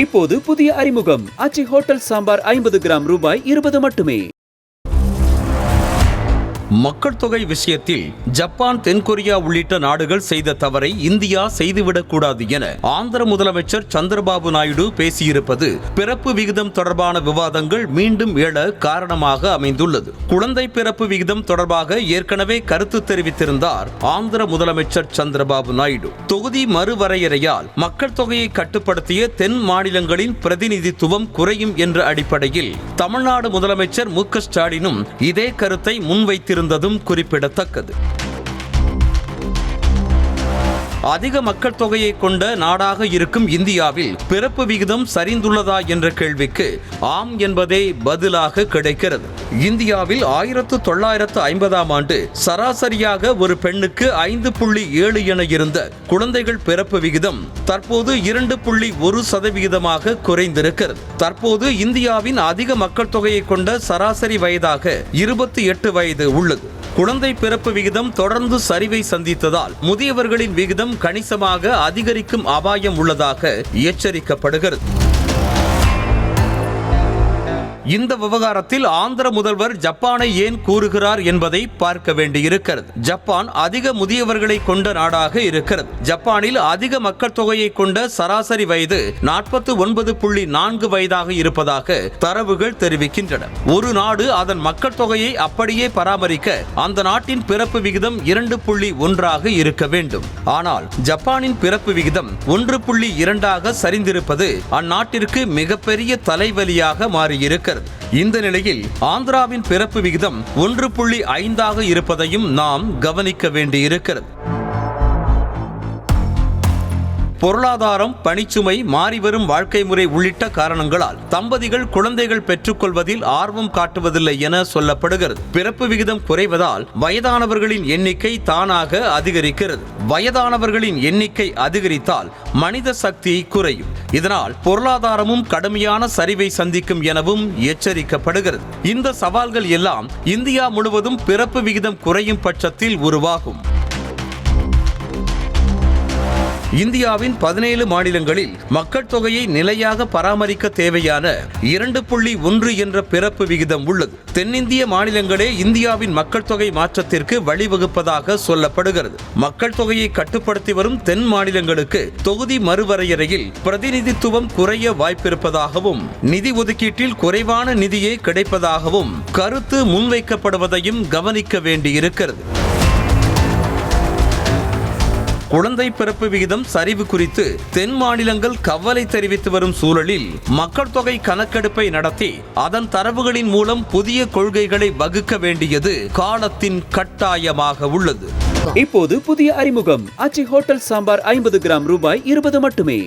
இப்போது புதிய அறிமுகம் ஆச்சி ஹோட்டல் சாம்பார் 50 கிராம் ரூபாய் 20 மட்டுமே. மக்கள் தொகை விஷயத்தில் ஜப்பான், தென்கொரியா உள்ளிட்ட நாடுகள் செய்த தவறை இந்தியா செய்துவிடக்கூடாது என ஆந்திர முதலமைச்சர் சந்திரபாபு நாயுடு பேசியிருப்பது பிறப்பு விகிதம் தொடர்பான விவாதங்கள் மீண்டும் எழ காரணமாக அமைந்துள்ளது. குழந்தை பிறப்பு விகிதம் தொடர்பாக ஏற்கனவே கருத்து தெரிவித்திருந்தார் ஆந்திர முதலமைச்சர் சந்திரபாபு நாயுடு. தொகுதி மறுவரையறையால் மக்கள் தொகையை கட்டுப்படுத்திய தென் மாநிலங்களின் பிரதிநிதித்துவம் குறையும் என்ற அடிப்படையில் தமிழ்நாடு முதலமைச்சர் மு.க. ஸ்டாலினும் இதே கருத்தை முன்வைத்திருந்தார். குறிப்பிடத்தக்கது. அதிக மக்கள் தொகையை கொண்ட நாடாக இருக்கும் இந்தியாவில் பிறப்பு விகிதம் சரிந்துள்ளதா என்ற கேள்விக்கு ஆம் என்பதே பதிலாக கிடைக்கிறது. இந்தியாவில் 1950ஆம் ஆண்டு சராசரியாக ஒரு பெண்ணுக்கு 5.7 என இருந்த குழந்தைகள் பிறப்பு விகிதம் தற்போது 2.1% குறைந்திருக்கிறது. தற்போது இந்தியாவின் அதிக மக்கள் தொகையை கொண்ட சராசரி வயதாக 28 வயது உள்ளது. குழந்தை பிறப்பு விகிதம் தொடர்ந்து சரிவை சந்தித்ததால் முதியவர்களின் விகிதம் கணிசமாக அதிகரிக்கும் அபாயம் உள்ளதாக எச்சரிக்கப்படுகிறது. இந்த விவகாரத்தில் ஆந்திர முதல்வர் ஜப்பானை ஏன் கூறுகிறார் என்பதை பார்க்க வேண்டியிருக்கிறது. ஜப்பான் அதிக முதியவர்களை கொண்ட நாடாக இருக்கிறது. ஜப்பானில் அதிக மக்கள் தொகையை கொண்ட சராசரி வயது 49.4 வயதாக இருப்பதாக தரவுகள் தெரிவிக்கின்றன. ஒரு நாடு அதன் மக்கள் தொகையை அப்படியே பராமரிக்க அந்த நாட்டின் பிறப்பு விகிதம் 2.1 இருக்க வேண்டும். ஆனால் ஜப்பானின் பிறப்பு விகிதம் 1.2 சரிந்திருப்பது அந்நாட்டிற்கு மிகப்பெரிய தலைவலியாக மாறியிருக்கிறது. இந்த நிலையில் ஆந்திராவின் பிறப்பு விகிதம் 1.5 இருப்பதையும் நாம் கவனிக்க வேண்டியிருக்கிறது. பொருளாதாரம், பணிச்சுமை, மாறிவரும் வாழ்க்கை முறை உள்ளிட்ட காரணங்களால் தம்பதிகள் குழந்தைகள் பெற்றுக்கொள்வதில் ஆர்வம் காட்டுவதில்லை என சொல்லப்படுகிறது. பிறப்பு விகிதம் குறைவதால் வயதானவர்களின் எண்ணிக்கை தானாக அதிகரிக்கிறது. வயதானவர்களின் எண்ணிக்கை அதிகரித்தால் மனித சக்தி குறையும். இதனால் பொருளாதாரமும் கடுமையான சரிவை சந்திக்கும் எனவும் எச்சரிக்கப்படுகிறது. இந்த சவால்கள் எல்லாம் இந்தியா முழுவதும் பிறப்பு விகிதம் குறையும் பட்சத்தில் உருவாகும். இந்தியாவின் 17 மாநிலங்களில் மக்கள் தொகையை நிலையாக பராமரிக்க தேவையான 2.1 என்ற பிறப்பு விகிதம் உள்ளது. தென்னிந்திய மாநிலங்களே இந்தியாவின் மக்கள் தொகை மாற்றத்திற்கு வழிவகுப்பதாக சொல்லப்படுகிறது. மக்கள் தொகையை கட்டுப்படுத்தி வரும் தென் மாநிலங்களுக்கு தொகுதி மறுவரையறையில் பிரதிநிதித்துவம் குறைய வாய்ப்பிருப்பதாகவும் நிதி ஒதுக்கீட்டில் குறைவான நிதியே கிடைப்பதாகவும் கருத்து முன்வைக்கப்படுவதையும் கவனிக்க வேண்டியிருக்கிறது. குழந்தை பிறப்பு விகிதம் சரிவு குறித்து தென் மாநிலங்கள் கவலை தெரிவித்து வரும் சூழலில் மக்கள் தொகை கணக்கெடுப்பை நடத்தி அதன் தரவுகளின் மூலம் புதிய கொள்கைகளை வகுக்க வேண்டியது காலத்தின் கட்டாயமாக உள்ளது. இப்போது புதிய அறிமுகம் ஆச்சி ஹோட்டல் சாம்பார் 50 கிராம் ரூபாய் 20 மட்டுமே.